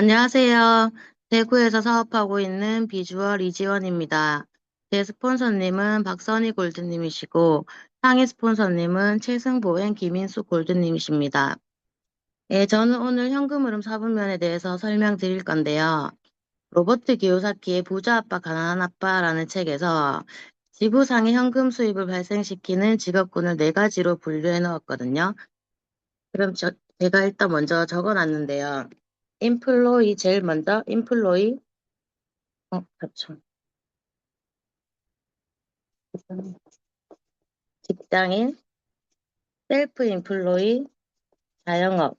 안녕하세요. 대구에서 사업하고 있는 비주얼 이지원입니다. 제 스폰서님은 박선희 골드님이시고 상위 스폰서님은 최승보행 김인수 골드님이십니다. 예, 저는 오늘 현금 흐름 4분면에 대해서 설명드릴 건데요. 로버트 기요사키의 부자 아빠 가난한 아빠라는 책에서 지구상의 현금 수입을 발생시키는 직업군을 네 가지로 분류해 놓았거든요. 그럼 제가 일단 먼저 적어놨는데요. 인플로이 제일 먼저 인플로이 그렇죠. 직장인, 셀프 인플로이, 자영업,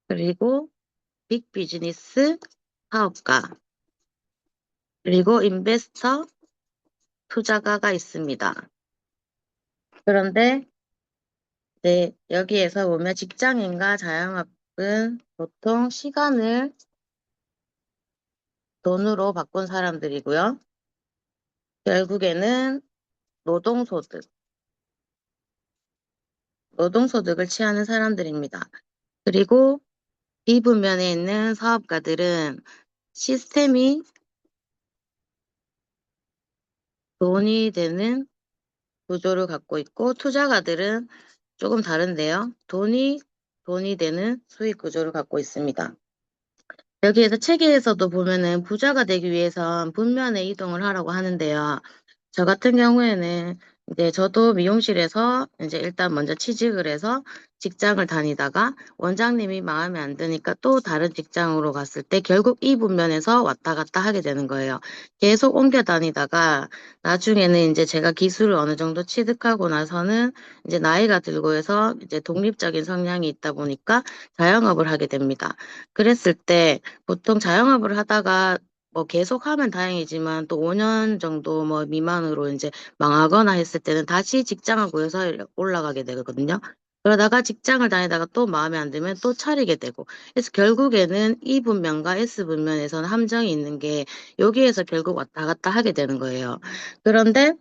그리고 빅 비즈니스, 사업가, 그리고 인베스터, 투자가가 있습니다. 그런데 네, 여기에서 보면 직장인과 자영업은 보통 시간을 돈으로 바꾼 사람들이고요. 결국에는 노동소득, 노동소득을 취하는 사람들입니다. 그리고 이 분면에 있는 사업가들은 시스템이 돈이 되는 구조를 갖고 있고 투자가들은 조금 다른데요. 돈이 되는 수익 구조를 갖고 있습니다. 여기에서 체계에서도 보면은 부자가 되기 위해선 분면에 이동을 하라고 하는데요. 저 같은 경우에는 이제 저도 미용실에서 이제 일단 먼저 취직을 해서 직장을 다니다가 원장님이 마음에 안 드니까 또 다른 직장으로 갔을 때 결국 이 분면에서 왔다 갔다 하게 되는 거예요. 계속 옮겨 다니다가 나중에는 이제 제가 기술을 어느 정도 취득하고 나서는 이제 나이가 들고 해서 이제 독립적인 성향이 있다 보니까 자영업을 하게 됩니다. 그랬을 때 보통 자영업을 하다가 뭐 계속하면 다행이지만 또 5년 정도 뭐 미만으로 이제 망하거나 했을 때는 다시 직장을 구해서 올라가게 되거든요. 그러다가 직장을 다니다가 또 마음에 안 들면 또 차리게 되고. 그래서 결국에는 E 분면과 S 분면에서는 함정이 있는 게 여기에서 결국 왔다 갔다 하게 되는 거예요. 그런데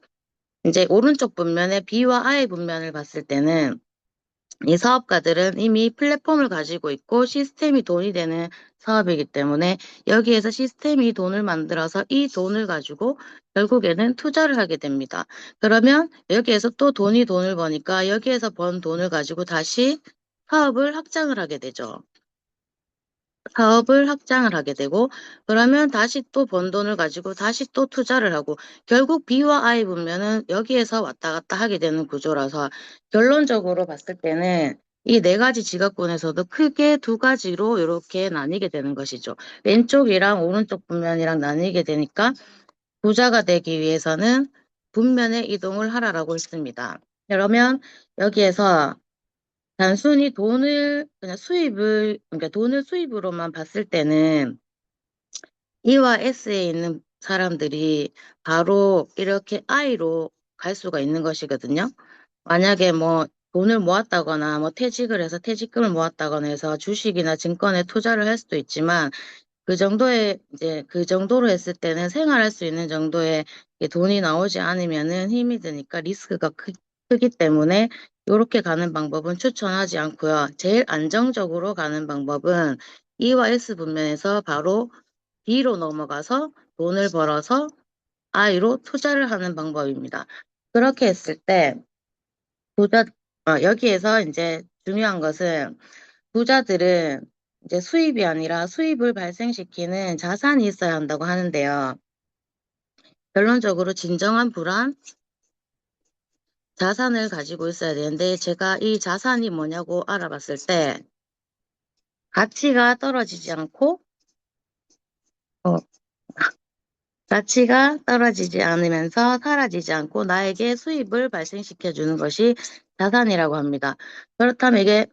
이제 오른쪽 분면에 B와 I 분면을 봤을 때는 이 사업가들은 이미 플랫폼을 가지고 있고 시스템이 돈이 되는 사업이기 때문에 여기에서 시스템이 돈을 만들어서 이 돈을 가지고 결국에는 투자를 하게 됩니다. 그러면 여기에서 또 돈을 버니까 여기에서 번 돈을 가지고 다시 사업을 확장을 하게 되죠. 사업을 확장을 하게 되고 그러면 다시 또 번 돈을 가지고 다시 또 투자를 하고 결국 B와 I 보면은 여기에서 왔다 갔다 하게 되는 구조라서 결론적으로 봤을 때는 이 네 가지 직업군에서도 크게 두 가지로 이렇게 나뉘게 되는 것이죠. 왼쪽이랑 오른쪽 분면이랑 나뉘게 되니까 부자가 되기 위해서는 분면에 이동을 하라라고 했습니다. 그러면 여기에서 단순히 그냥 그러니까 돈을 수입으로만 봤을 때는 E와 S에 있는 사람들이 바로 이렇게 I로 갈 수가 있는 것이거든요. 만약에 뭐 돈을 모았다거나 뭐 퇴직을 해서 퇴직금을 모았다거나 해서 주식이나 증권에 투자를 할 수도 있지만 그 정도로 했을 때는 생활할 수 있는 정도의 돈이 나오지 않으면은 힘이 드니까 리스크가 크기 때문에 이렇게 가는 방법은 추천하지 않고요. 제일 안정적으로 가는 방법은 E와 S 분면에서 바로 B로 넘어가서 돈을 벌어서 I로 투자를 하는 방법입니다. 그렇게 했을 때 부자, 여기에서 이제 중요한 것은 부자들은 이제 수입이 아니라 수입을 발생시키는 자산이 있어야 한다고 하는데요. 결론적으로 진정한 불안, 자산을 가지고 있어야 되는데 제가 이 자산이 뭐냐고 알아봤을 때 가치가 떨어지지 않고 어, 가치가 떨어지지 않으면서 사라지지 않고 나에게 수입을 발생시켜 주는 것이 자산이라고 합니다. 그렇다면 이게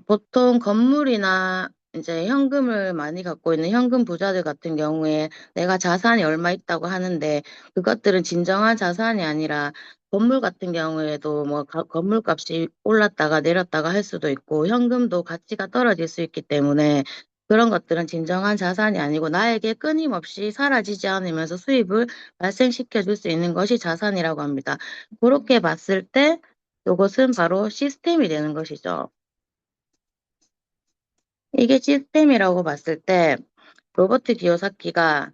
보통 건물이나 이제 현금을 많이 갖고 있는 현금 부자들 같은 경우에 내가 자산이 얼마 있다고 하는데 그것들은 진정한 자산이 아니라 건물 같은 경우에도 뭐 건물 값이 올랐다가 내렸다가 할 수도 있고 현금도 가치가 떨어질 수 있기 때문에 그런 것들은 진정한 자산이 아니고 나에게 끊임없이 사라지지 않으면서 수입을 발생시켜 줄 수 있는 것이 자산이라고 합니다. 그렇게 봤을 때 이것은 바로 시스템이 되는 것이죠. 이게 시스템이라고 봤을 때 로버트 기요사키가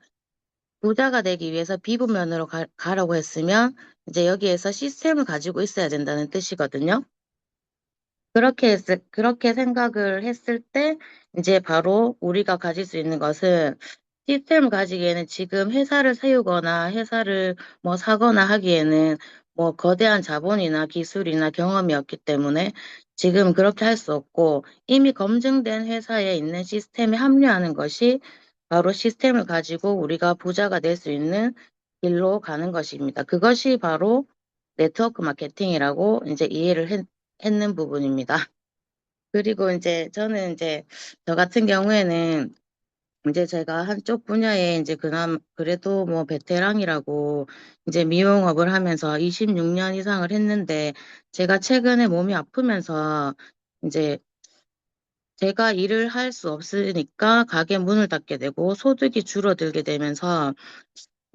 부자가 되기 위해서 비부면으로 가라고 했으면 이제 여기에서 시스템을 가지고 있어야 된다는 뜻이거든요. 그렇게 생각을 했을 때 이제 바로 우리가 가질 수 있는 것은 시스템을 가지기에는 지금 회사를 세우거나 회사를 뭐 사거나 하기에는 뭐 거대한 자본이나 기술이나 경험이 없기 때문에 지금 그렇게 할 수 없고 이미 검증된 회사에 있는 시스템에 합류하는 것이 바로 시스템을 가지고 우리가 부자가 될 수 있는 길로 가는 것입니다. 그것이 바로 네트워크 마케팅이라고 이제 했는 부분입니다. 그리고 이제 저는 이제 저 같은 경우에는 이제 제가 한쪽 분야에 이제 그래도 뭐 베테랑이라고 이제 미용업을 하면서 26년 이상을 했는데 제가 최근에 몸이 아프면서 이제 제가 일을 할 수 없으니까 가게 문을 닫게 되고 소득이 줄어들게 되면서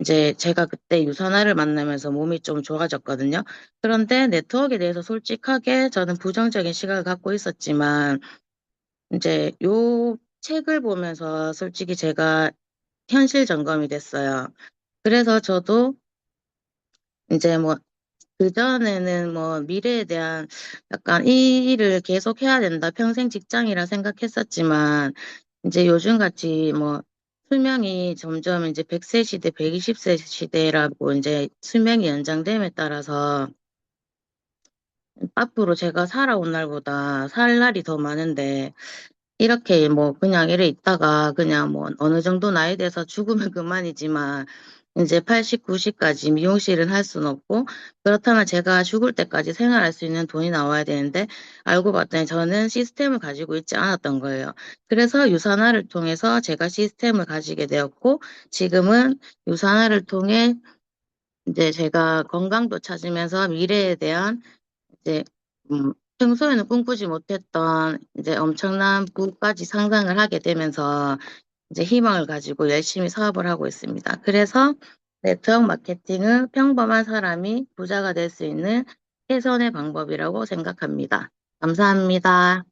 이제 제가 그때 유산화를 만나면서 몸이 좀 좋아졌거든요. 그런데 네트워크에 대해서 솔직하게 저는 부정적인 시각을 갖고 있었지만 이제 요 책을 보면서 솔직히 제가 현실 점검이 됐어요. 그래서 저도 이제 뭐 그전에는 뭐 미래에 대한 약간 이 일을 계속 해야 된다, 평생 직장이라 생각했었지만 이제 요즘같이 뭐 수명이 점점 이제 100세 시대, 120세 시대라고 이제 수명이 연장됨에 따라서 앞으로 제가 살아온 날보다 살 날이 더 많은데 이렇게 뭐 그냥 이래 있다가 그냥 뭐 어느 정도 나이 돼서 죽으면 그만이지만 이제 80, 90까지 미용실은 할 수는 없고 그렇다면 제가 죽을 때까지 생활할 수 있는 돈이 나와야 되는데 알고 봤더니 저는 시스템을 가지고 있지 않았던 거예요. 그래서 유산화를 통해서 제가 시스템을 가지게 되었고 지금은 유산화를 통해 이제 제가 건강도 찾으면서 미래에 대한 이제 평소에는 꿈꾸지 못했던 이제 엄청난 부까지 상상을 하게 되면서 이제 희망을 가지고 열심히 사업을 하고 있습니다. 그래서 네트워크 마케팅은 평범한 사람이 부자가 될 수 있는 최선의 방법이라고 생각합니다. 감사합니다.